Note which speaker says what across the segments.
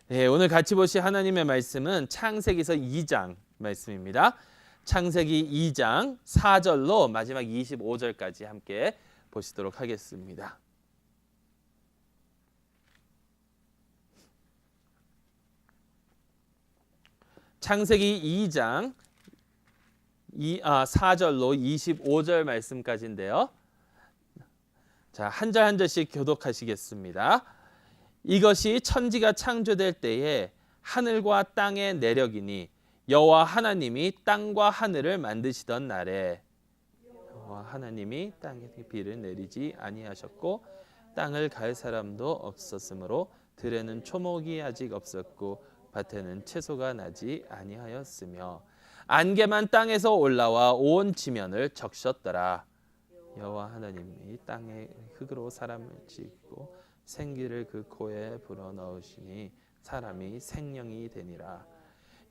Speaker 1: 네, 오늘 같이 보실 하나님의 말씀은 창세기서 2장 말씀입니다. 창세기 2장 4절로 마지막 25절까지 함께 보시도록 하겠습니다. 창세기 2장 4절로 25절 말씀까지인데요. 자, 한 절 한 절씩 교독하시겠습니다. 이것이 천지가 창조될 때에 하늘과 땅의 내력이니 여호와 하나님이 땅과 하늘을 만드시던 날에 여호와 하나님이 땅에 비를 내리지 아니하셨고 땅을 갈 사람도 없었으므로 들에는 초목이 아직 없었고 밭에는 채소가 나지 아니하였으며 안개만 땅에서 올라와 온 지면을 적셨더라. 여호와 하나님이 땅의 흙으로 사람을 짓고 생기를 그 코에 불어넣으시니 사람이 생명이 되니라.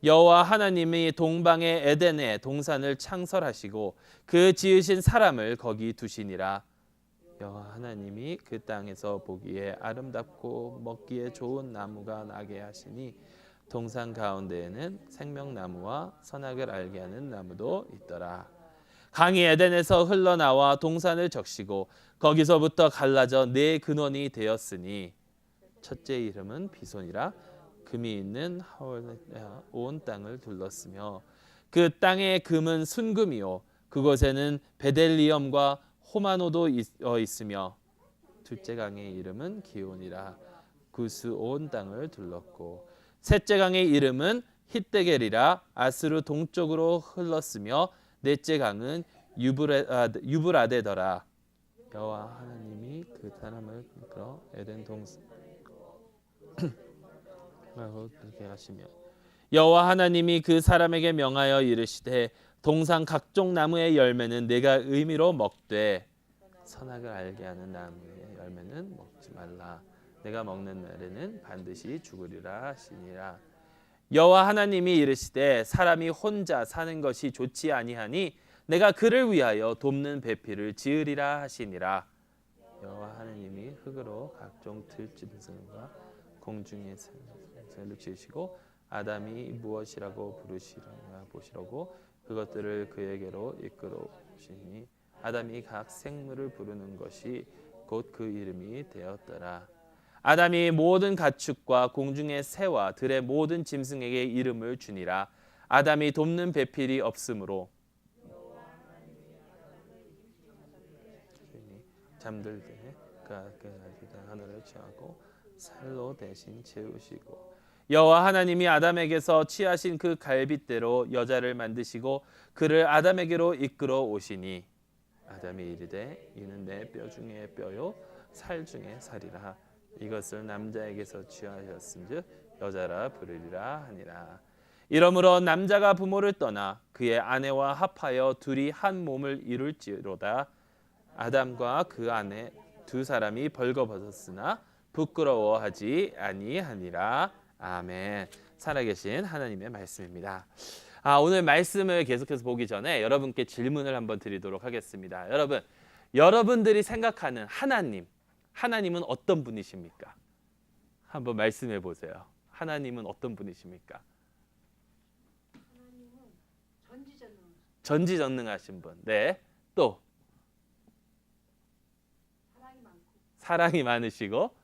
Speaker 1: 여호와 하나님이 동방의 에덴에 동산을 창설하시고 그 지으신 사람을 거기 두시니라. 여호와 하나님이 그 땅에서 보기에 아름답고 먹기에 좋은 나무가 나게 하시니 동산 가운데에는 생명나무와 선악을 알게 하는 나무도 있더라. 강이 에덴에서 흘러나와 동산을 적시고 거기서부터 갈라져 네 근원이 되었으니 첫째 이름은 비손이라. 금이 있는 하월에 온 땅을 둘렀으며 그 땅의 금은 순금이요 그곳에는 베델리엄과 호마노도 있으며 둘째 강의 이름은 기온이라. 구스 온 땅을 둘렀고 셋째 강의 이름은 hit데겔이라. 아스루 동쪽으로 흘렀으며 넷째 강은 유브라데더라. 여호와 하나님이 그 사람을 이끌어 에덴 동산으로 그렇게 하시며 여호와 하나님이 그 사람에게 명하여 이르시되 동산 각종 나무의 열매는 내가 의미로 먹되 선악을 알게 하는 나무의 열매는 먹지 말라. 내가 먹는 날에는 반드시 죽으리라 하시니라. 여호와 하나님이 이르시되 사람이 혼자 사는 것이 좋지 아니하니 내가 그를 위하여 돕는 배필을 지으리라 하시니라. 여호와 하나님이 흙으로 각종 들짐승과 공중의 새를 지으시고 아담이 무엇이라고 보시려고 그것들을 그에게로 이끌어 오시니 아담이 각 생물을 부르는 것이 곧 그 이름이 되었더라. 아담이 모든 가축과 공중의 새와 들의 모든 짐승에게 이름을 주니라. 아담이 돕는 배필이 없으므로 잠들 때 하늘을 취하고 살로 대신 채우시고 여호와 하나님이 아담에게서 취하신 그 갈빗대로 여자를 만드시고 그를 아담에게로 이끌어 오시니 아담이 이르되 이는 내 뼈 중에 뼈요 살 중에 살이라. 이것을 남자에게서 취하셨은즉 여자라 부르리라 하니라. 이러므로 남자가 부모를 떠나 그의 아내와 합하여 둘이 한 몸을 이룰지로다. 아담과 그 아내 두 사람이 벌거벗었으나 부끄러워하지 아니하니라. 아멘. 살아계신 하나님의 말씀입니다. 오늘 말씀을 계속해서 보기 전에 여러분께 질문을 한번 드리도록 하겠습니다. 여러분들이 생각하는 하나님은 어떤 분이십니까? 한번 말씀해 보세요. 하나님은 어떤 분이십니까?
Speaker 2: 하나님은
Speaker 1: 전지전능하신 분. 네. 또 사랑이 많으시고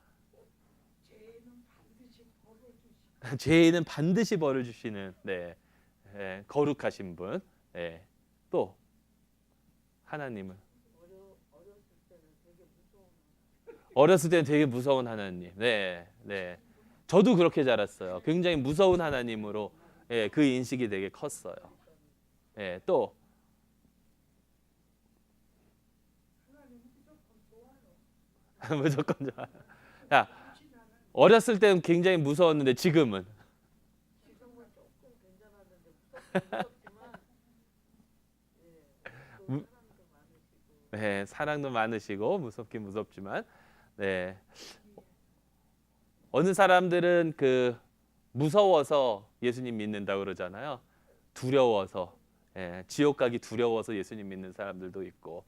Speaker 1: 죄인은 반드시 벌을 주시는 네, 거룩하신 분. 네. 또 하나님은 어렸을 때는 되게 무서운 하나님. 네, 네. 저도 그렇게 자랐어요. 굉장히 무서운 하나님으로 그 인식이 되게 컸어요. 네, 또 무조건 좋아요. 야, 어렸을 때는 굉장히 무서웠는데 지금은 네, 사랑도 많으시고 무섭긴 무섭지만 네. 어느 사람들은 그 무서워서 예수님 믿는다고 그러잖아요. 두려워서 지옥 가기 두려워서 예수님 믿는 사람들도 있고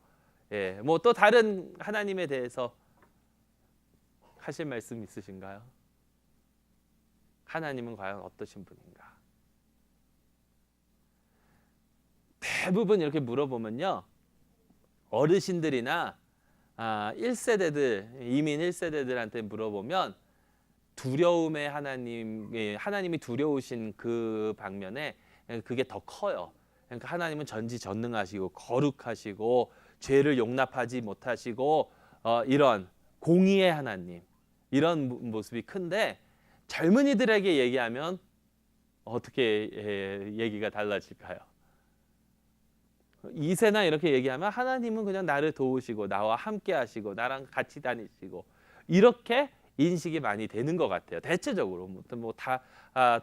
Speaker 1: 뭐 또 다른 하나님에 대해서 하실 말씀 있으신가요? 하나님은 과연 어떠신 분인가? 대부분 이렇게 물어보면요, 어르신들이나 1세대들, 이민 1세대들한테 물어보면 두려움의 하나님이 두려우신 그 방면에 그게 더 커요. 그러니까 하나님은 전지전능하시고 거룩하시고 죄를 용납하지 못하시고 이런 공의의 하나님, 이런 모습이 큰데, 젊은이들에게 얘기하면 어떻게 얘기가 달라질까요? 2세나 이렇게 얘기하면 하나님은 그냥 나를 도우시고 나와 함께 하시고 나랑 같이 다니시고, 이렇게 인식이 많이 되는 것 같아요. 대체적으로 다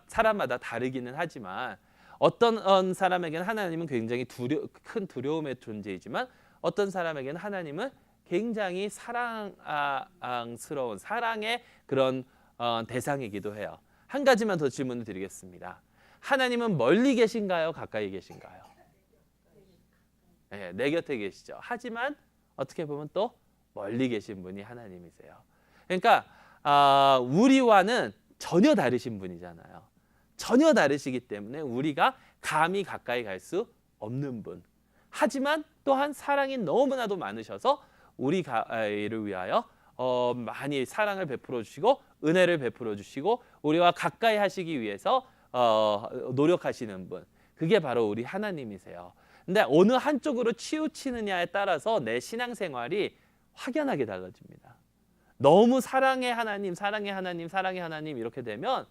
Speaker 1: 사람마다 다르기는 하지만, 어떤 사람에게는 하나님은 굉장히 큰 두려움의 존재이지만, 어떤 사람에게는 하나님은 굉장히 사랑스러운 사랑의 그런 대상이기도 해요. 한 가지만 더 질문을 드리겠습니다. 하나님은 멀리 계신가요? 가까이 계신가요? 네, 내 곁에 계시죠. 하지만 어떻게 보면 또 멀리 계신 분이 하나님이세요. 그러니까 우리와는 전혀 다르신 분이잖아요. 전혀 다르시기 때문에 우리가 감히 가까이 갈 수 없는 분. 하지만 또한 사랑이 너무나도 많으셔서 우리를 위하여 많이 사랑을 베풀어 주시고 은혜를 베풀어 주시고 우리와 가까이 하시기 위해서 노력하시는 분. 그게 바로 우리 하나님이세요. 근데 어느 한쪽으로 치우치느냐에 따라서 내 신앙생활이 확연하게 달라집니다. 너무 사랑의 하나님, 사랑의 하나님, 사랑의 하나님 이렇게 되면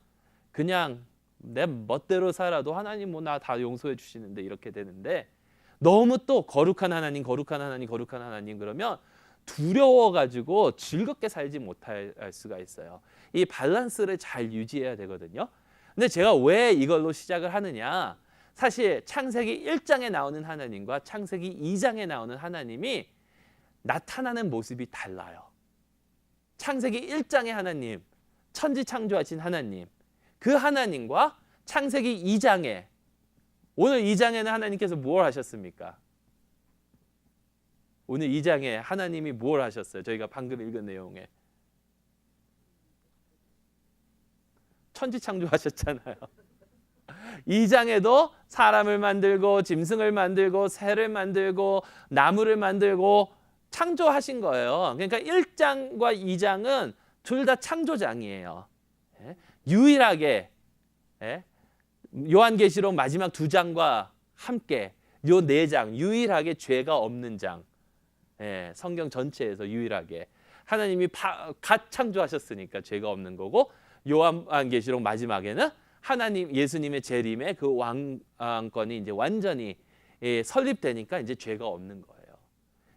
Speaker 1: 그냥 내 멋대로 살아도 하나님 뭐 나 다 용서해 주시는데 이렇게 되는데, 너무 또 거룩한 하나님, 거룩한 하나님, 거룩한 하나님 그러면 두려워가지고 즐겁게 살지 못할 수가 있어요. 이 밸런스를 잘 유지해야 되거든요. 근데 제가 왜 이걸로 시작을 하느냐? 사실 창세기 1장에 나오는 하나님과 창세기 2장에 나오는 하나님이 나타나는 모습이 달라요. 창세기 1장의 하나님, 천지창조하신 하나님, 그 하나님과 창세기 2장에, 오늘 2장에는 하나님께서 뭘 하셨습니까? 오늘 2장에 하나님이 뭘 하셨어요? 저희가 방금 읽은 내용에 천지창조하셨잖아요. 2장에도 사람을 만들고 짐승을 만들고 새를 만들고 나무를 만들고 창조하신 거예요. 그러니까 1장과 2장은 둘 다 창조장이에요. 유일하게 요한계시록 마지막 2장과 함께 요 4장 유일하게 죄가 없는 장, 성경 전체에서 유일하게 하나님이 갓 창조하셨으니까 죄가 없는 거고, 요한계시록 마지막에는 하나님 예수님의 재림의 그 왕권이 이제 완전히 설립되니까 이제 죄가 없는 거예요.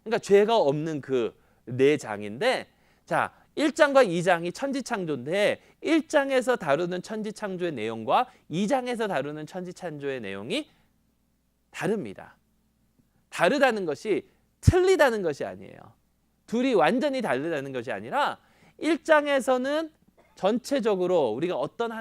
Speaker 1: 그러니까 죄가 없는 그 4장인데, 자 1장과 2장이 천지창조인데 1장에서 다루는 천지창조의 내용과 2장에서 다루는 천지창조의 내용이 다릅니다. 다르다는 것이 틀리다는 것이 아니에요. 둘이 완전히 다르다는 것이 아니라 1장에서는 전체적으로 우리가 어떤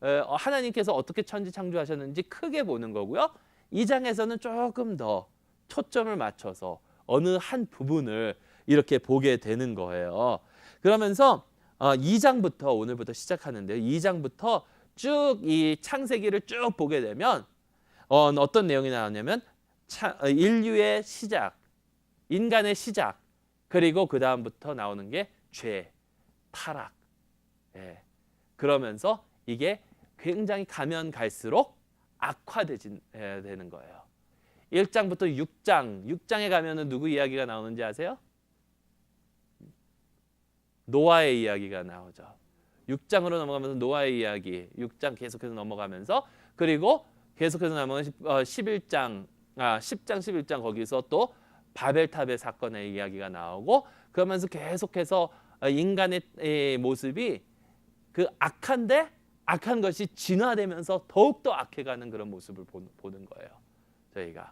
Speaker 1: 하나님께서 어떻게 천지창조하셨는지 크게 보는 거고요. 2장에서는 조금 더 초점을 맞춰서 어느 한 부분을 이렇게 보게 되는 거예요. 그러면서 2장부터 오늘부터 시작하는데요. 2장부터 쭉 이 창세기를 쭉 보게 되면 어떤 내용이 나오냐면 인류의 시작, 인간의 시작, 그리고 그 다음부터 나오는 게 죄, 타락. 그러면서 이게 굉장히 가면 갈수록 악화되는 거예요. 1장부터 6장에 가면은 누구 이야기가 나오는지 아세요? 노아의 이야기가 나오죠. 6장으로 넘어가면서 노아의 이야기, 6장 계속해서 넘어가면서, 그리고 계속해서 넘어가면 10장, 11장 거기서 또 바벨탑의 사건의 이야기가 나오고, 그러면서 계속해서 인간의 모습이 그 악한 것이 진화되면서 더욱더 악해가는 그런 모습을 보는 거예요, 저희가.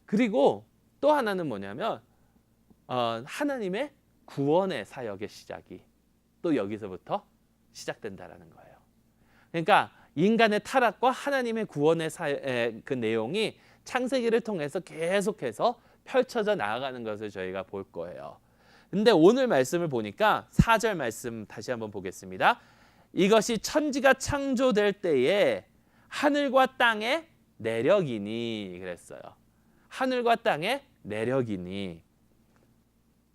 Speaker 1: 그리고 또 하나는 뭐냐면 하나님의 구원의 사역의 시작이 또 여기서부터 시작된다라는 거예요. 그러니까 인간의 타락과 하나님의 구원의 그 내용이 창세기를 통해서 계속해서 펼쳐져 나아가는 것을 저희가 볼 거예요. 근데 오늘 말씀을 보니까 4절 말씀 다시 한번 보겠습니다. 이것이 천지가 창조될 때에 하늘과 땅의 내력이니 그랬어요. 하늘과 땅의 내력이니.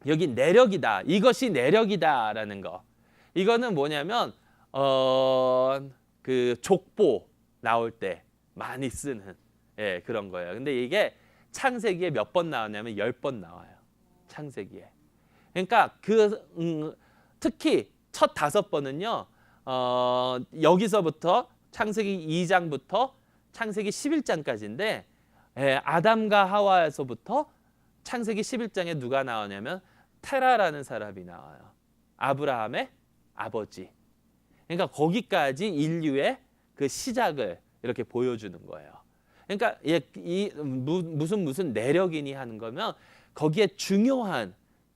Speaker 1: 여기 내력이다. 이것이 내력이다라는 거. 이거는 뭐냐면 그 족보 나올 때 많이 쓰는 그런 거예요. 근데 이게 창세기에 몇 번 나오냐면 10번 나와요. 창세기에. 그러니까 특히 첫 5번은요. 여기서부터 창세기 2장부터 창세기 11장까지인데 아담과 하와에서부터 창세기 11장에 누가 나오냐면 테라라는 사람이 나와요. 아브라함의 아버지. 그러니까 거기까지 인류의 그 시작을 이렇게 보여주는 거예요. 그러니까 무슨 내력이니 하는 거면 거기에 중요한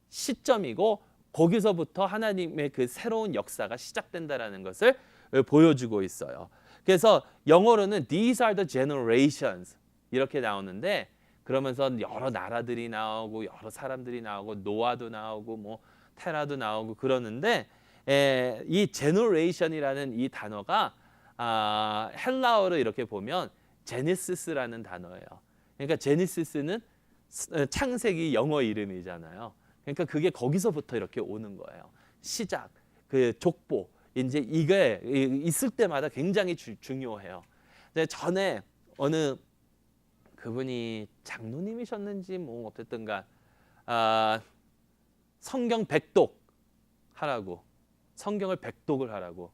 Speaker 1: 시점이고 거기서부터 하나님의 그 새로운 역사가 시작된다라는 것을 보여주고 있어요. 그래서 영어로는 These are the generations 이렇게 나오는데 그러면서 여러 나라들이 나오고 여러 사람들이 나오고 노아도 나오고 뭐 테라도 나오고 그러는데 이 generation이라는 이 단어가 헬라어로 이렇게 보면 제네시스라는 단어예요. 그러니까 제네시스는 창세기 영어 이름이잖아요. 그러니까 그게 거기서부터 이렇게 오는 거예요. 시작, 그 족보. 이제 이게 있을 때마다 굉장히 중요해요. 전에 어느 그분이 장로님이셨는지 뭐 어쨌든가 성경 백독 하라고, 성경을 백독을 하라고.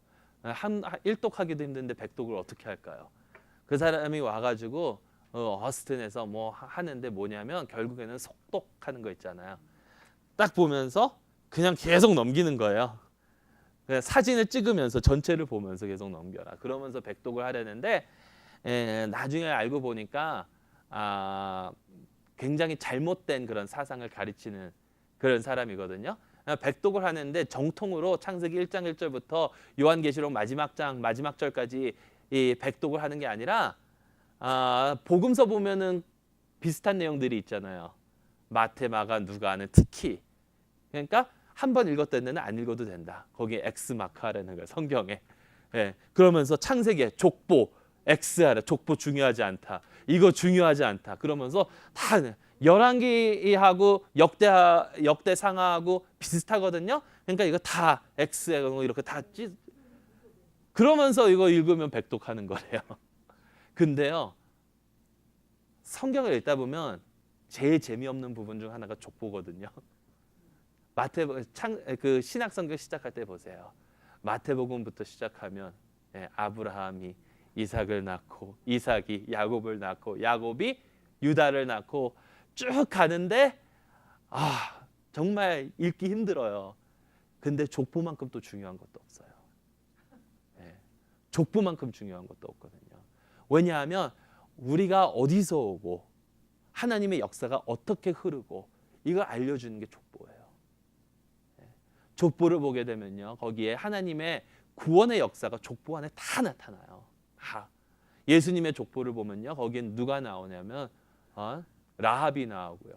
Speaker 1: 일독하기도 힘든데 백독을 어떻게 할까요? 그 사람이 와가지고 어스틴에서 뭐 하는데 뭐냐면 결국에는 속독하는 거 있잖아요. 딱 보면서 그냥 계속 넘기는 거예요. 사진을 찍으면서 전체를 보면서 계속 넘겨라. 그러면서 백독을 하려는데 나중에 알고 보니까 굉장히 잘못된 그런 사상을 가르치는 그런 사람이거든요. 백독을 하는데 정통으로 창세기 1장 1절부터 요한계시록 마지막 장 마지막 절까지 이 백독을 하는 게 아니라 복음서 보면은 비슷한 내용들이 있잖아요. 마태, 마가, 누가는 특히 그러니까 한 번 읽었던 데는 안 읽어도 된다. 거기에 X 마크하라는 거예요. 성경에. 그러면서 창세기에 족보 X하라. 족보 중요하지 않다. 이거 중요하지 않다. 그러면서 다 열왕기하고 역대상하고 비슷하거든요. 그러니까 이거 다 X에 이렇게 다 그러면서 이거 읽으면 백독하는 거래요. 근데요. 성경을 읽다 보면 제일 재미없는 부분 중 하나가 족보거든요. 그 신약 성경 시작할 때 보세요. 마태복음부터 시작하면 아브라함이 이삭을 낳고 이삭이 야곱을 낳고 야곱이 유다를 낳고 쭉 가는데 정말 읽기 힘들어요. 근데 족보만큼 또 중요한 것도 없어요. 족보만큼 중요한 것도 없거든요. 왜냐하면 우리가 어디서 오고 하나님의 역사가 어떻게 흐르고 이걸 알려주는 게 족보예요. 족보를 보게 되면요. 거기에 하나님의 구원의 역사가 족보 안에 다 나타나요. 예수님의 족보를 보면요. 거기엔 누가 나오냐면 라합이 나오고요.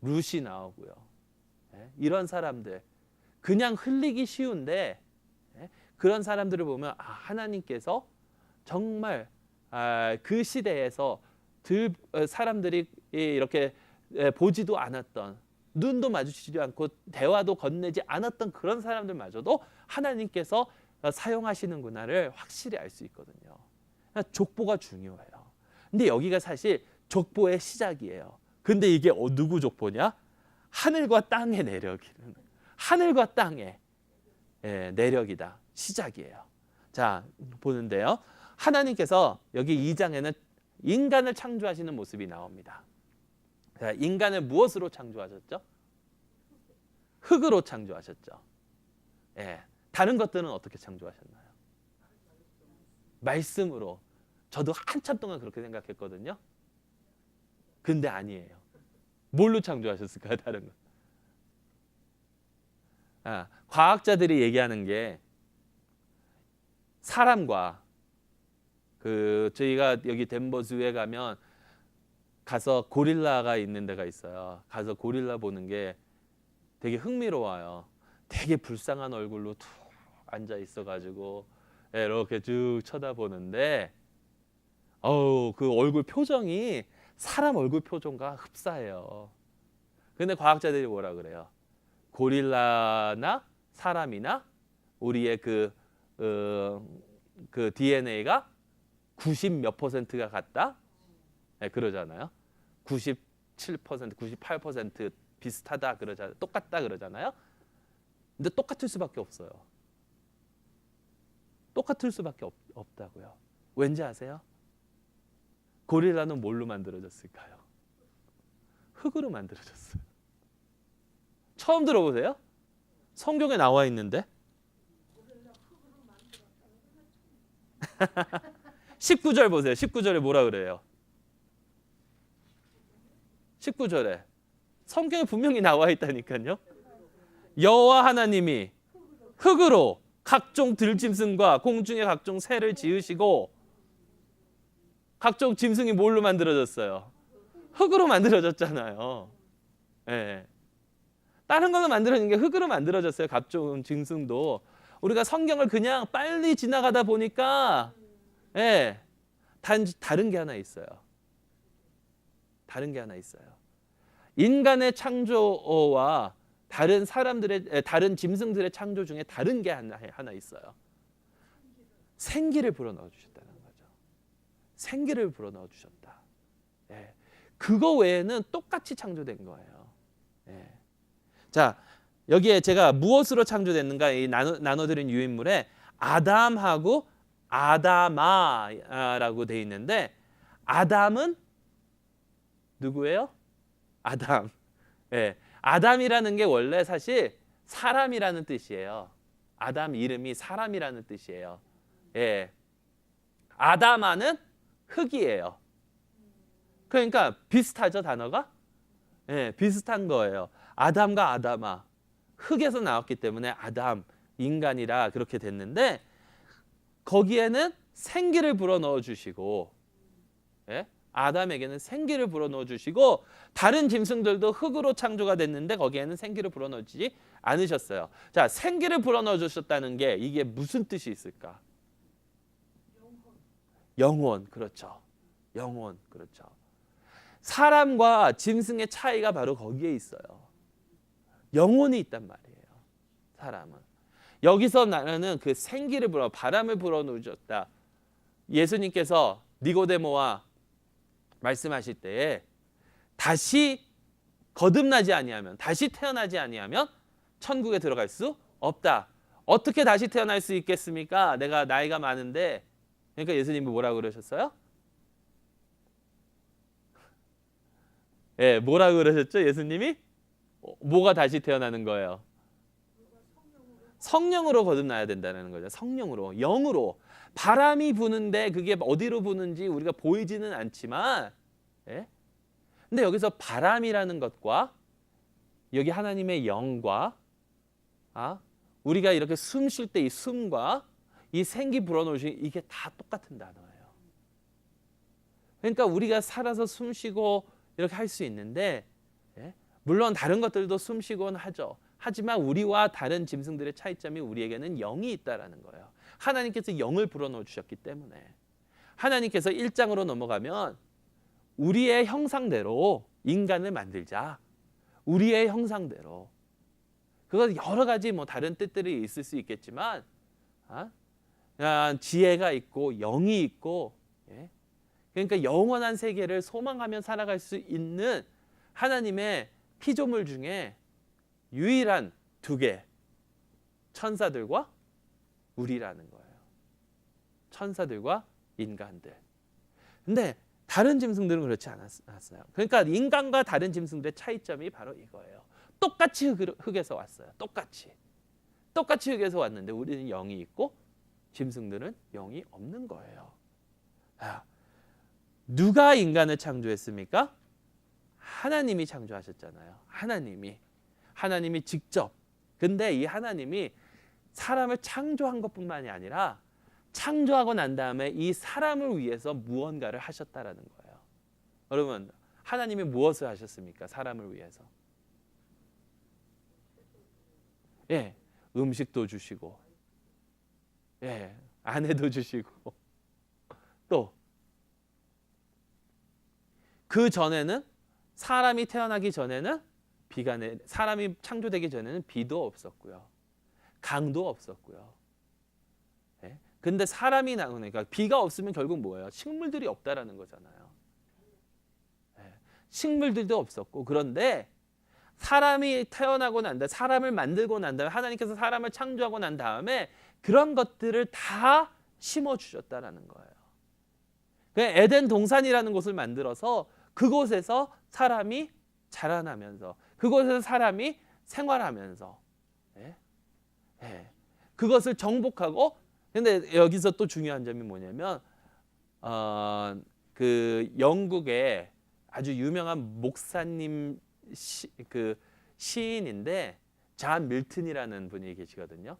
Speaker 1: 룻이 나오고요. 이런 사람들 그냥 흘리기 쉬운데 그런 사람들을 보면 하나님께서 정말 그 시대에서 사람들이 이렇게 보지도 않았던 눈도 마주치지 않고 대화도 건네지 않았던 그런 사람들마저도 하나님께서 사용하시는구나를 확실히 알 수 있거든요. 족보가 중요해요. 근데 여기가 사실 족보의 시작이에요. 근데 이게 누구 족보냐? 하늘과 땅의 내력이는 하늘과 땅의 내력이다. 시작이에요. 자, 보는데요. 하나님께서 여기 2장에는 인간을 창조하시는 모습이 나옵니다. 자, 인간을 무엇으로 창조하셨죠? 흙으로 창조하셨죠. 다른 것들은 어떻게 창조하셨나요? 말씀으로. 저도 한참 동안 그렇게 생각했거든요. 근데 아니에요. 뭘로 창조하셨을까요? 다른 것. 과학자들이 얘기하는 게 사람과 저희가 여기 덴버주에 가서 고릴라가 있는 데가 있어요. 가서 고릴라 보는 게 되게 흥미로워요. 되게 불쌍한 얼굴로 툭 앉아 있어가지고 이렇게 쭉 쳐다보는데 그 얼굴 표정이 사람 얼굴 표정과 흡사해요. 근데 과학자들이 뭐라 그래요? 고릴라나 사람이나 우리의 그 DNA가 90 몇 %가 같다? 그러잖아요. 97%, 98% 비슷하다 그러잖아요. 똑같다 그러잖아요. 근데 똑같을 수밖에 없어요. 똑같을 수밖에 없다고요. 왠지 아세요? 고릴라는 뭘로 만들어졌을까요? 흙으로 만들어졌어요. 처음 들어보세요? 성경에 나와 있는데 19절 보세요. 19절에 뭐라 그래요? 19절에 성경에 분명히 나와 있다니까요. 여호와 하나님이 흙으로 각종 들짐승과 공중의 각종 새를 지으시고 각종 짐승이 뭘로 만들어졌어요? 흙으로 만들어졌잖아요. 예. 다른 걸로 만들어진 게 흙으로 만들어졌어요. 각종 짐승도. 우리가 성경을 그냥 빨리 지나가다 보니까 단지 다른 게 하나 있어요. 다른 게 하나 있어요. 인간의 창조와 다른 짐승들의 창조 중에 다른 게 하나 있어요. 생기를 불어넣어 주셨다는 거죠. 생기를 불어넣어 주셨다. 그거 외에는 똑같이 창조된 거예요. 자, 여기에 제가 무엇으로 창조됐는가 이 나눠드린 유인물에 아담하고 아다마라고 돼 있는데 아담은 누구예요? 아담. 아담이라는 게 원래 사실 사람이라는 뜻이에요. 아담 이름이 사람이라는 뜻이에요. 아다마는 흙이에요. 그러니까 비슷하죠, 단어가? 비슷한 거예요. 아담과 아다마, 흙에서 나왔기 때문에 아담, 인간이라 그렇게 됐는데 거기에는 생기를 불어넣어 주시고 아담에게는 생기를 불어넣어 주시고 다른 짐승들도 흙으로 창조가 됐는데 거기에는 생기를 불어넣지 않으셨어요. 자, 생기를 불어넣어 주셨다는 게 이게 무슨 뜻이 있을까? 영혼, 그렇죠. 영혼, 그렇죠. 사람과 짐승의 차이가 바로 거기에 있어요. 영혼이 있단 말이에요. 사람은. 여기서 나는 그 생기를 바람을 불어넣으셨다. 예수님께서 니고데모와 말씀하실 때에 다시 거듭나지 아니하면, 다시 태어나지 아니하면 천국에 들어갈 수 없다. 어떻게 다시 태어날 수 있겠습니까? 내가 나이가 많은데. 그러니까 예수님이 뭐라고 그러셨어요? 뭐라고 그러셨죠? 예수님이? 뭐가 다시 태어나는 거예요? 성령으로 거듭나야 된다는 거죠. 성령으로, 영으로. 바람이 부는데 그게 어디로 부는지 우리가 보이지는 않지만 근데 여기서 바람이라는 것과 여기 하나님의 영과 우리가 이렇게 숨 쉴 때 이 숨과 이 생기 불어넣으신 이게 다 똑같은 단어예요. 그러니까 우리가 살아서 숨 쉬고 이렇게 할 수 있는데 물론 다른 것들도 숨 쉬곤 하죠. 하지만 우리와 다른 짐승들의 차이점이 우리에게는 영이 있다라는 거예요. 하나님께서 영을 불어넣어 주셨기 때문에 하나님께서 1장으로 넘어가면 우리의 형상대로 인간을 만들자. 우리의 형상대로. 그건 여러 가지 뭐 다른 뜻들이 있을 수 있겠지만 지혜가 있고 영이 있고 그러니까 영원한 세계를 소망하며 살아갈 수 있는 하나님의 피조물 중에 유일한 두 개, 천사들과 우리라는 거예요. 천사들과 인간들. 근데 다른 짐승들은 그렇지 않았어요. 그러니까 인간과 다른 짐승들의 차이점이 바로 이거예요. 똑같이 흙에서 왔어요. 똑같이 흙에서 왔는데 우리는 영이 있고 짐승들은 영이 없는 거예요. 누가 인간을 창조했습니까? 하나님이 창조하셨잖아요. 하나님이 직접. 근데 이 하나님이 사람을 창조한 것뿐만이 아니라 창조하고 난 다음에 이 사람을 위해서 무언가를 하셨다라는 거예요. 여러분, 하나님이 무엇을 하셨습니까? 사람을 위해서. 음식도 주시고 예, 아내도 주시고 또 그 전에는 사람이 태어나기 전에는 사람이 창조되기 전에는 비도 없었고요. 강도 없었고요. 예? 근데 사람이 나오니까 비가 없으면 결국 뭐예요? 식물들이 없다라는 거잖아요. 예. 식물들도 없었고 그런데 사람이 태어나고 난 다음에 사람을 만들고 난 다음에 하나님께서 사람을 창조하고 난 다음에 그런 것들을 다 심어주셨다라는 거예요. 에덴 동산이라는 곳을 만들어서 그곳에서 사람이 자라나면서 그곳에서 사람이 생활하면서 예? 예. 그것을 정복하고 근데 여기서 또 중요한 점이 뭐냐면 그 영국의 아주 유명한 목사님 시인인데 잔 밀튼이라는 분이 계시거든요.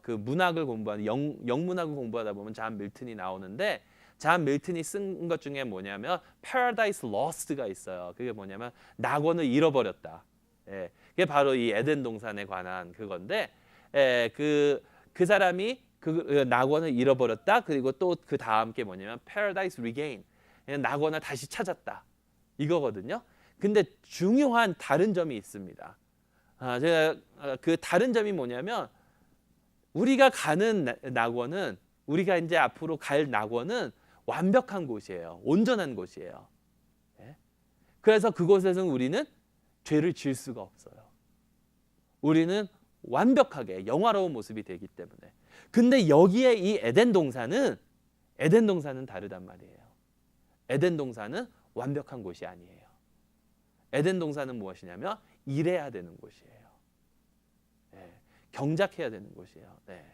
Speaker 1: 그 문학을 공부하는 영문학을 공부하다 보면 잔 밀튼이 나오는데 잔 밀튼이 쓴 것 중에 뭐냐면 Paradise Lost가 있어요. 그게 뭐냐면 낙원을 잃어버렸다. 예, 그게 바로 이 에덴 동산에 관한 그건데 그 사람이 그 낙원을 잃어버렸다. 그리고 또 그 다음 게 뭐냐면 Paradise Regain, 낙원을 다시 찾았다. 이거거든요. 근데 중요한 다른 점이 있습니다. 제가 그 다른 점이 뭐냐면 우리가 가는 낙원은 우리가 이제 앞으로 갈 낙원은 완벽한 곳이에요. 온전한 곳이에요. 예? 그래서 그곳에서는 우리는 죄를 지을 수가 없어요. 우리는 완벽하게 영화로운 모습이 되기 때문에. 근데 여기에 이 에덴 동산은 다르단 말이에요. 에덴 동산은 완벽한 곳이 아니에요. 에덴 동산은 무엇이냐면 일해야 되는 곳이에요. 예, 경작해야 되는 곳이에요. 네.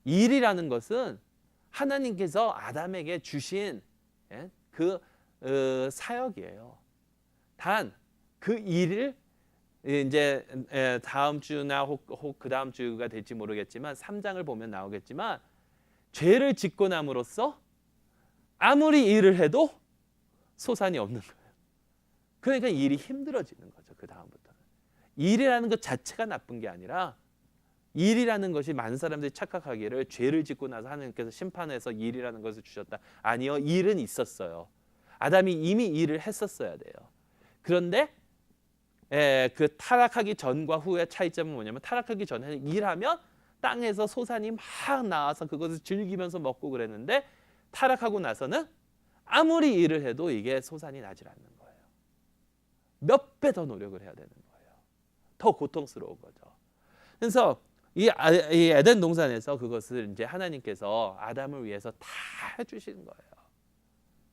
Speaker 1: 일이라는 것은 하나님께서 아담에게 주신 그 사역이에요. 단 그 일을 이제 다음 주나 혹 그 다음 주가 될지 모르겠지만 3장을 보면 나오겠지만 죄를 짓고 남으로써 아무리 일을 해도 소산이 없는 거예요. 그러니까 일이 힘들어지는 거죠. 그 다음부터는 일이라는 것 자체가 나쁜 게 아니라 일이라는 것이 많은 사람들이 착각하기를 죄를 짓고 나서 하나님께서 심판해서 일이라는 것을 주셨다. 아니요, 일은 있었어요. 아담이 이미 일을 했었어야 돼요. 그런데 그 타락하기 전과 후의 차이점은 뭐냐면 타락하기 전에는 일하면 땅에서 소산이 막 나와서 그것을 즐기면서 먹고 그랬는데 타락하고 나서는 아무리 일을 해도 이게 소산이 나질 않는 거예요. 몇 배 더 노력을 해야 되는 거예요. 더 고통스러운 거죠. 그래서 이 에덴 동산에서 그것을 이제 하나님께서 아담을 위해서 다 해주신 거예요.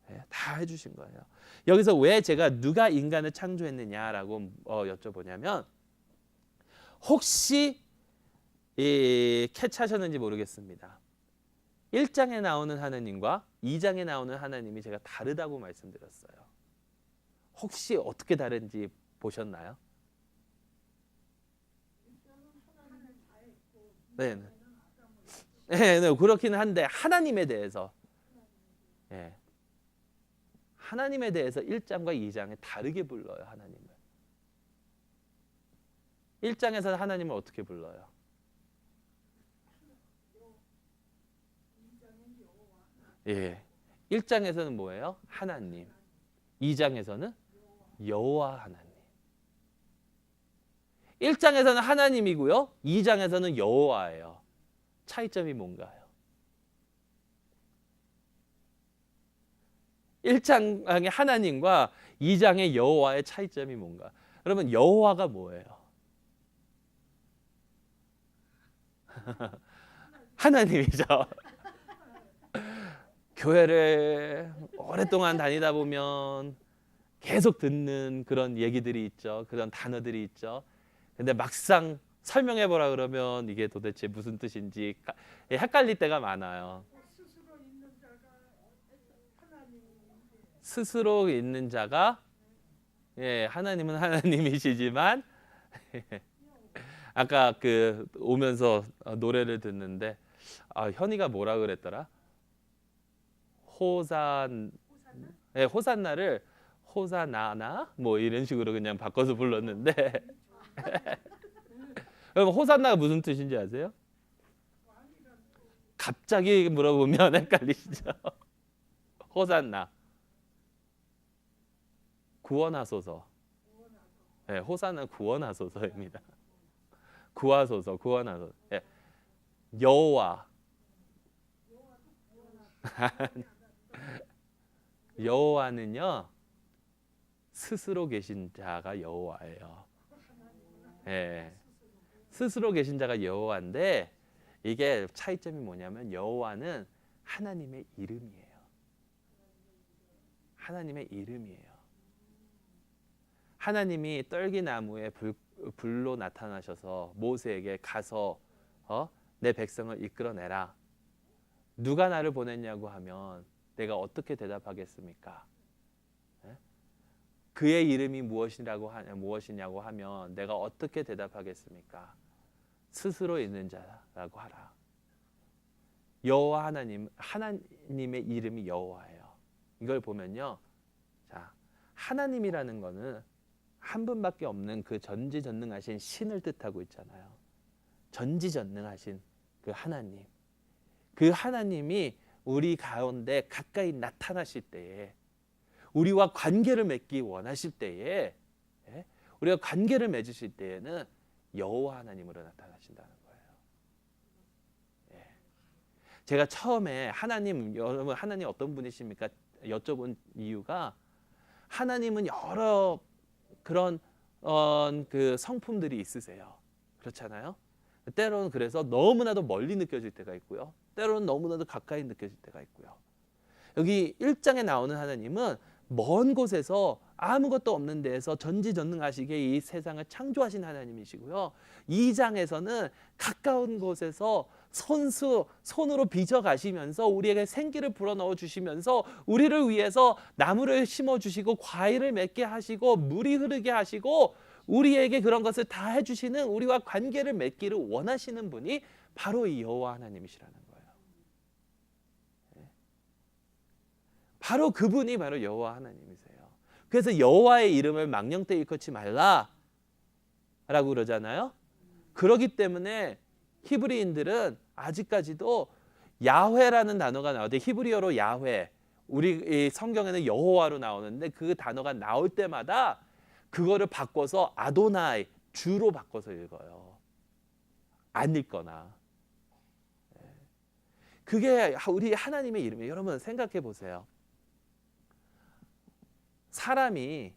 Speaker 1: 네, 다 해주신 거예요. 여기서 왜 제가 누가 인간을 창조했느냐라고 여쭤보냐면 혹시 캐치하셨는지 모르겠습니다. 1장에 나오는 하나님과 2장에 나오는 하나님이 제가 다르다고 말씀드렸어요. 혹시 어떻게 다른지 보셨나요? 네, 네, 그렇기는 한데 하나님에 대해서 하나님에 대해서 1장과 2장에 다르게 불러요. 하나님을 1장에서 하나님을 어떻게 불러요? 1장에서는 뭐예요? 하나님. 2장에서는 여호와 하나님. 1장에서는 하나님이고요. 2장에서는 여호와예요. 차이점이 뭔가요? 1장의 하나님과 2장의 여호와의 차이점이 뭔가? 여러분 여호와가 뭐예요? 하나님이죠. 교회를 오랫동안 다니다 보면 계속 듣는 그런 얘기들이 있죠. 그런 단어들이 있죠. 근데 막상 설명해 보라 그러면 이게 도대체 무슨 뜻인지 헷갈릴 때가 많아요. 스스로 있는 자가 하나님은 하나님이시지만 아까 그 오면서 노래를 듣는데 현이가 뭐라 그랬더라? 호산나를 호사나나 뭐 이런 식으로 그냥 바꿔서 불렀는데 여러분 호산나가 무슨 뜻인지 아세요? 갑자기 물어보면 헷갈리시죠? 호산나. 구원하소서. 네, 호산나 구원하소서입니다. 구하소서, 구원하소서. 네. 여호와. 여호와는요 스스로 계신 자가 여호와예요. 예. 스스로 계신 자가 여호와인데 이게 차이점이 뭐냐면 여호와는 하나님의 이름이에요. 하나님의 이름이에요. 하나님이 떨기나무에 불로 나타나셔서 모세에게 가서 내 백성을 이끌어내라. 누가 나를 보냈냐고 하면 내가 어떻게 대답하겠습니까? 그의 이름이 무엇이냐고 하면 내가 어떻게 대답하겠습니까? 스스로 있는 자라고 하라. 여호와 하나님의 이름이 여호와예요. 이걸 보면요, 자 하나님이라는 거는 한 분밖에 없는 그 전지전능하신 신을 뜻하고 있잖아요. 전지전능하신 그 하나님, 그 하나님이 우리 가운데 가까이 나타나실 때에, 우리와 관계를 맺기 원하실 때에, 우리가 관계를 맺으실 때에는 여호와 하나님으로 나타나신다는 거예요. 제가 처음에 여러분 하나님 어떤 분이십니까? 여쭤본 이유가 하나님은 여러 그런 그 성품들이 있으세요. 그렇잖아요. 때로는 그래서 너무나도 멀리 느껴질 때가 있고요. 때로는 너무나도 가까이 느껴질 때가 있고요. 여기 1장에 나오는 하나님은 먼 곳에서 아무것도 없는 데에서 전지전능하시게 이 세상을 창조하신 하나님이시고요. 2장에서는 가까운 곳에서 손으로 빚어 가시면서 우리에게 생기를 불어넣어 주시면서 우리를 위해서 나무를 심어 주시고 과일을 맺게 하시고 물이 흐르게 하시고 우리에게 그런 것을 다 해주시는, 우리와 관계를 맺기를 원하시는 분이 바로 이 여호와 하나님이시라는 거예요. 바로 그분이 바로 여호와 하나님이세요. 그래서 여호와의 이름을 망령되이 일컫지 말라 라고 그러잖아요. 그렇기 때문에 히브리인들은 아직까지도 야훼라는 단어가 나오는데, 히브리어로 야훼, 우리 성경에는 여호와로 나오는데 그 단어가 나올 때마다 그거를 바꿔서 아도나이, 주로 바꿔서 읽어요. 안 읽거나. 그게 우리 하나님의 이름이에요. 여러분 생각해 보세요. 사람이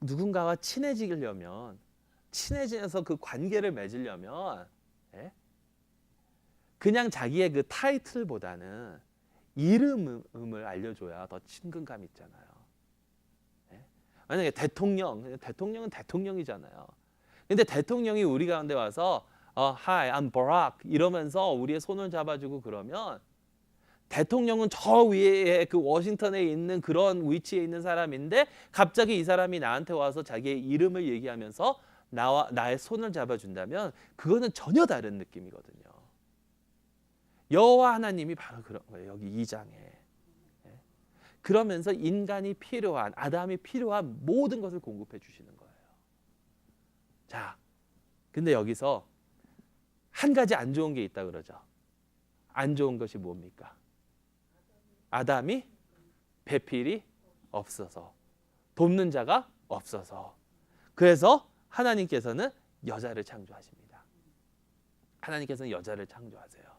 Speaker 1: 누군가와 친해지려면, 친해지면서 그 관계를 맺으려면 그냥 자기의 그 타이틀보다는 이름을 알려줘야 더 친근감 있잖아요. 만약에 대통령은 대통령이잖아요. 근데 대통령이 우리 가운데 와서 Hi, I'm Barack 이러면서 우리의 손을 잡아주고 그러면, 대통령은 저 위에 그 워싱턴에 있는 그런 위치에 있는 사람인데 갑자기 이 사람이 나한테 와서 자기의 이름을 얘기하면서 나의 손을 잡아준다면 그거는 전혀 다른 느낌이거든요. 여호와 하나님이 바로 그런 거예요. 여기 2장에. 그러면서 인간이 필요한, 아담이 필요한 모든 것을 공급해 주시는 거예요. 자, 근데 여기서 한 가지 안 좋은 게 있다 그러죠. 안 좋은 것이 뭡니까? 아담이 배필이 없어서, 돕는 자가 없어서. 그래서 하나님께서는 여자를 창조하십니다. 하나님께서는 여자를 창조하세요.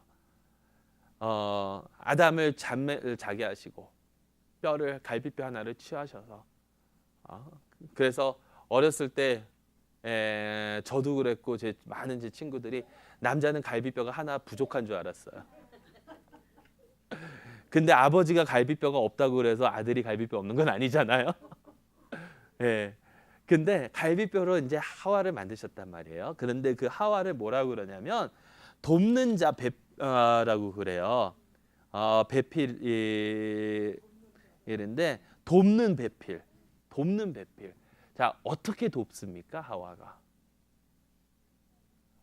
Speaker 1: 아담을 자게 하시고 뼈를, 갈비뼈 하나를 취하셔서, 그래서 어렸을 때 저도 그랬고 많은 제 친구들이 남자는 갈비뼈가 하나 부족한 줄 알았어요. 근데 아버지가 갈비뼈가 없다고 그래서 아들이 갈비뼈 없는 건 아니잖아요. 예. 근데 갈비뼈로 이제 하와를 만드셨단 말이에요. 그런데 그 하와를 뭐라고 그러냐면 돕는 자라고 그래요. 배필인데 돕는 배필. 자, 어떻게 돕습니까, 하와가?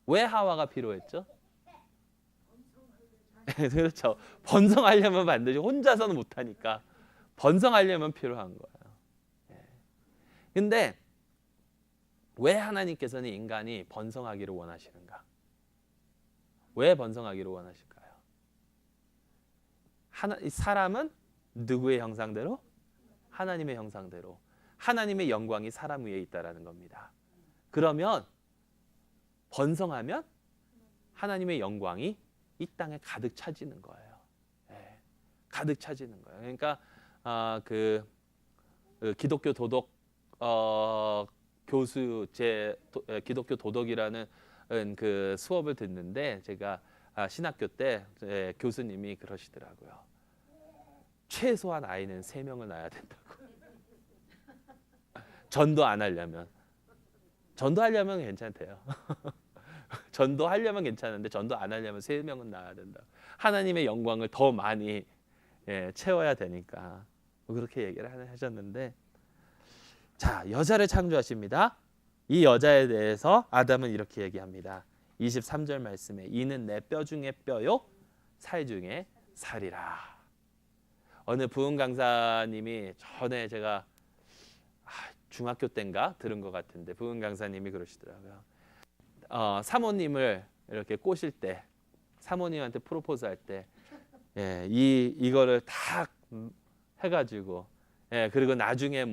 Speaker 1: 왜 하와가 필요했죠? 그렇죠. 번성하려면 반드시, 혼자서는 못하니까 번성하려면 필요한 거예요. 근데 왜 하나님께서는 인간이 번성하기를 원하시는가? 왜 번성하기를 원하실까요? 이 사람은 누구의 형상대로? 하나님의 형상대로. 하나님의 영광이 사람 위에 있다라는 겁니다. 그러면 번성하면 하나님의 영광이 이 땅에 가득 차지는 거예요. 예, 가득 차지는 거예요. 그러니까 그 기독교 도덕 교수 기독교 도덕이라는 그 수업을 듣는데 제가 신학교 때 교수님이 그러시더라고요. 최소한 아이는 3명을 낳아야 된다고. 전도하려면 괜찮대요. 전도하려면 괜찮은데 전도 안 하려면 3명은 낳아야 된다. 하나님의 영광을 더 많이 채워야 되니까 그렇게 얘기를 하셨는데, 자, 여자를 창조하십니다. 이 여자에 대해서 아담은 이렇게 얘기합니다. 23절 말씀에 이는 내 뼈 중에 뼈요 살 중에 살이라. 어느 부흥 강사님이 전에 제가 중학교 때인가 들은 것 같은데 부흥 강사님이 그러시더라고요. 사모님을 이렇게 꼬실 때, 사모님한테 프로포즈 할 때, 이거를 다 해가지고, 그리고 나중에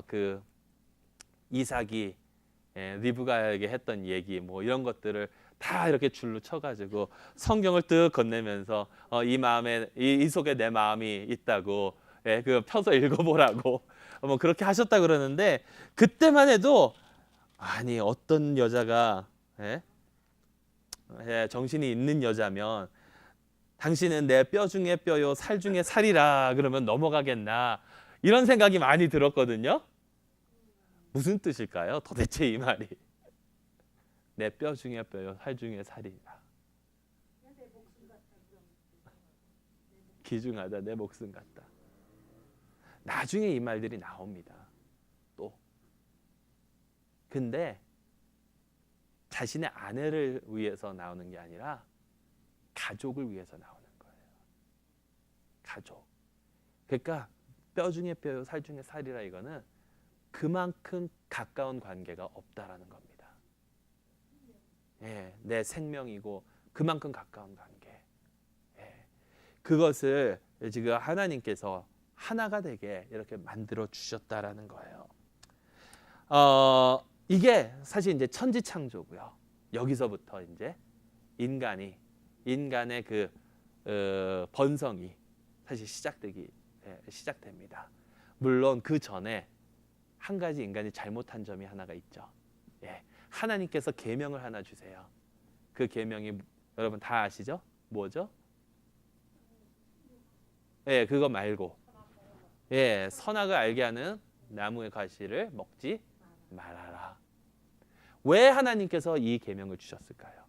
Speaker 1: 그 이삭이 리브가에게 했던 얘기, 이런 것들을 다 이렇게 줄로 쳐가지고 성경을 뜩 건네면서 이 마음에 이 속에 내 마음이 있다고, 그 펴서 읽어보라고 그렇게 하셨다 그러는데, 그때만 해도 아니 어떤 여자가 정신이 있는 여자면 당신은 내 뼈 중에 뼈요 살 중에 살이라 그러면 넘어가겠나, 이런 생각이 많이 들었거든요. 무슨 뜻일까요? 도대체 이 말이. 내 뼈 중에 뼈요 살 중에 살이라. 귀중하다, 내 목숨 같다. 나중에 이 말들이 나옵니다. 또. 근데 자신의 아내를 위해서 나오는 게 아니라 가족을 위해서 나오는 거예요. 가족. 그러니까 뼈 중에 뼈요 살 중에 살이라, 이거는 그만큼 가까운 관계가 없다라는 겁니다. 내 생명이고 그만큼 가까운 관계. 그것을 지금 하나님께서 하나가 되게 이렇게 만들어 주셨다라는 거예요. 이게 사실 이제 천지 창조고요. 여기서부터 이제 인간의 그 번성이 사실 시작됩니다. 물론 그 전에 한 가지 인간이 잘못한 점이 하나가 있죠. 하나님께서 계명을 하나 주세요. 그 계명이 여러분 다 아시죠? 뭐죠? 그거 말고 선악을 알게 하는 나무의 과실을 먹지 말아라. 왜 하나님께서 이 계명을 주셨을까요?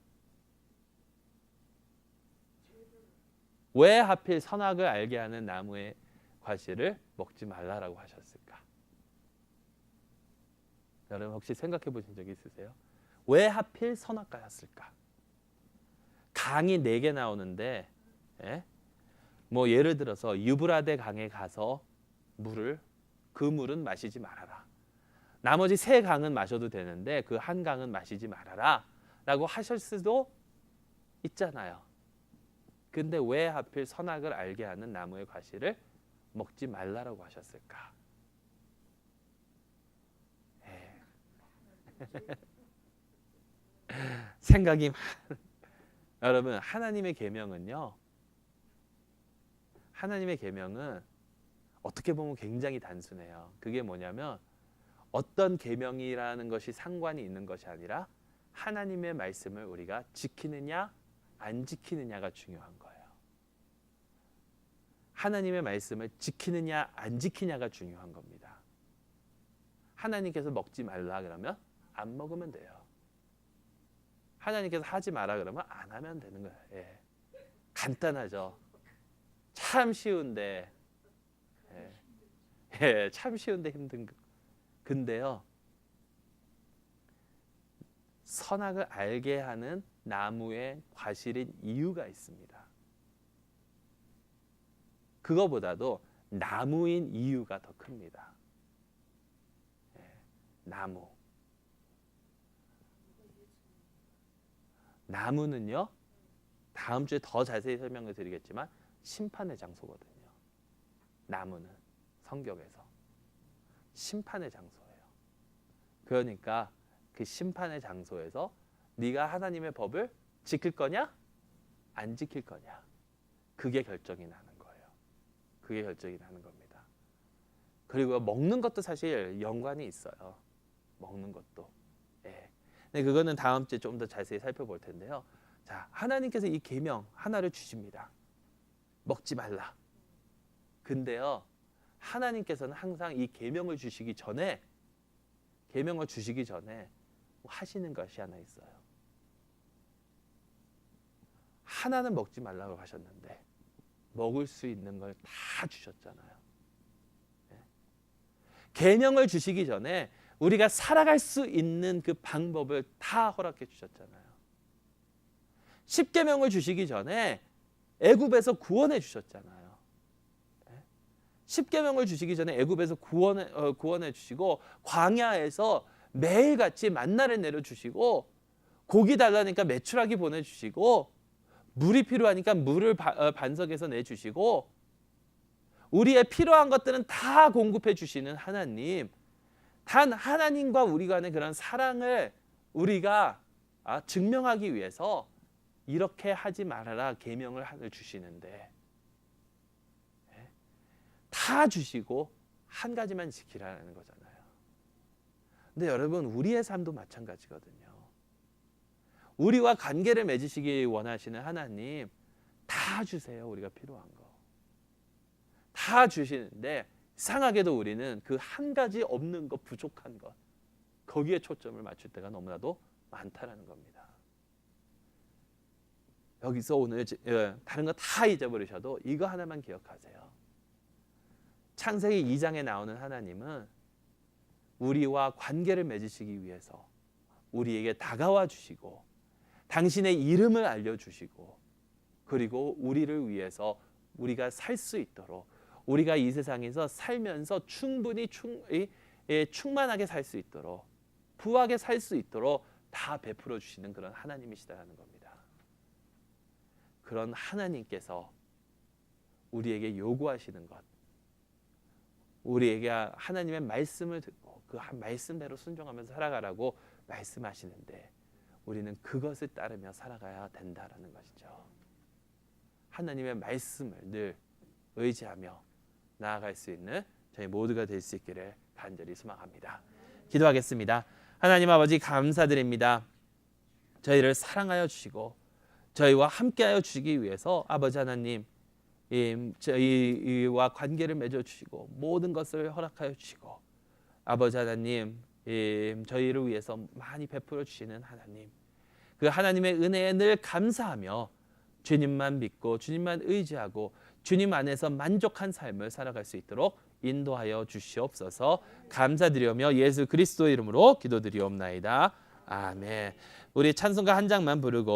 Speaker 1: 왜 하필 선악을 알게 하는 나무의 과실을 먹지 말라라고 하셨을까? 여러분 혹시 생각해 보신 적 있으세요? 왜 하필 선악과였을까? 강이 4개 나오는데 예를 들어서 유브라데 강에 가서 그 물은 마시지 말아라. 나머지 3강은 마셔도 되는데 그 한 강은 마시지 말아라 라고 하실 수도 있잖아요. 근데 왜 하필 선악을 알게 하는 나무의 과실을 먹지 말라라고 하셨을까? 생각이 여러분, 하나님의 계명은 어떻게 보면 굉장히 단순해요. 그게 뭐냐면 어떤 계명이라는 것이 상관이 있는 것이 아니라 하나님의 말씀을 우리가 지키느냐 안 지키느냐가 중요한 거예요. 하나님의 말씀을 지키느냐 안 지키냐가 중요한 겁니다. 하나님께서 먹지 말라 그러면 안 먹으면 돼요. 하나님께서 하지 마라 그러면 안 하면 되는 거예요. 간단하죠. 참 쉬운데 참 쉬운데 힘든 거. 근데요, 선악을 알게 하는 나무의 과실인 이유가 있습니다. 그거보다도 나무인 이유가 더 큽니다. 나무는요, 다음 주에 더 자세히 설명을 드리겠지만 심판의 장소거든요. 나무는 성경에서 심판의 장소예요. 그러니까 그 심판의 장소에서 네가 하나님의 법을 지킬 거냐? 안 지킬 거냐? 그게 결정이 나는 거예요. 그게 결정이 나는 겁니다. 그리고 먹는 것도 사실 연관이 있어요. 먹는 것도. 예. 근데 그거는 다음 주에 좀 더 자세히 살펴볼 텐데요. 자, 하나님께서 이 계명 하나를 주십니다. 먹지 말라. 근데요, 하나님께서는 항상 이 계명을 주시기 전에 하시는 것이 하나 있어요. 하나는 먹지 말라고 하셨는데 먹을 수 있는 걸 다 주셨잖아요. 계명을 주시기 전에 우리가 살아갈 수 있는 그 방법을 다 허락해 주셨잖아요. 십계명을 주시기 전에 애굽에서 구원해 주셨잖아요. 십계명을 주시기 전에 애굽에서 구원해 주시고 광야에서 매일같이 만나를 내려 주시고 고기 달라니까 메추라기 보내 주시고 물이 필요하니까 물을 반석에서 내 주시고 우리의 필요한 것들은 다 공급해 주시는 하나님. 단 하나님과 우리 간의 그런 사랑을 우리가 증명하기 위해서 이렇게 하지 말아라 계명을 주시는데 다 주시고 한 가지만 지키라는 거잖아요. 근데 여러분 우리의 삶도 마찬가지거든요. 우리와 관계를 맺으시기 원하시는 하나님 다 주세요. 우리가 필요한 거. 다 주시는데 이상하게도 우리는 그 한 가지 없는 것, 부족한 것 거기에 초점을 맞출 때가 너무나도 많다라는 겁니다. 여기서 오늘 다른 거 다 잊어버리셔도 이거 하나만 기억하세요. 창세기 2장에 나오는 하나님은 우리와 관계를 맺으시기 위해서 우리에게 다가와 주시고 당신의 이름을 알려주시고 그리고 우리를 위해서 우리가 살 수 있도록 우리가 이 세상에서 살면서 충분히 충만하게 살 수 있도록 부하게 살 수 있도록 다 베풀어 주시는 그런 하나님이시다라는 겁니다. 그런 하나님께서 우리에게 요구하시는 것, 우리에게 하나님의 말씀을 듣고 그 말씀대로 순종하면서 살아가라고 말씀하시는데 우리는 그것을 따르며 살아가야 된다라는 것이죠. 하나님의 말씀을 늘 의지하며 나아갈 수 있는 저희 모두가 될 수 있기를 간절히 소망합니다. 기도하겠습니다. 하나님 아버지 감사드립니다. 저희를 사랑하여 주시고 저희와 함께하여 주시기 위해서 아버지 하나님 저희와 관계를 맺어 주시고 모든 것을 허락하여 주시고 아버지 하나님 저희를 위해서 많이 베풀어 주시는 하나님, 그 하나님의 은혜에 늘 감사하며 주님만 믿고 주님만 의지하고 주님 안에서 만족한 삶을 살아갈 수 있도록 인도하여 주시옵소서. 감사드리며 예수 그리스도의 이름으로 기도드리옵나이다. 아멘. 우리 찬송가 한 장만 부르고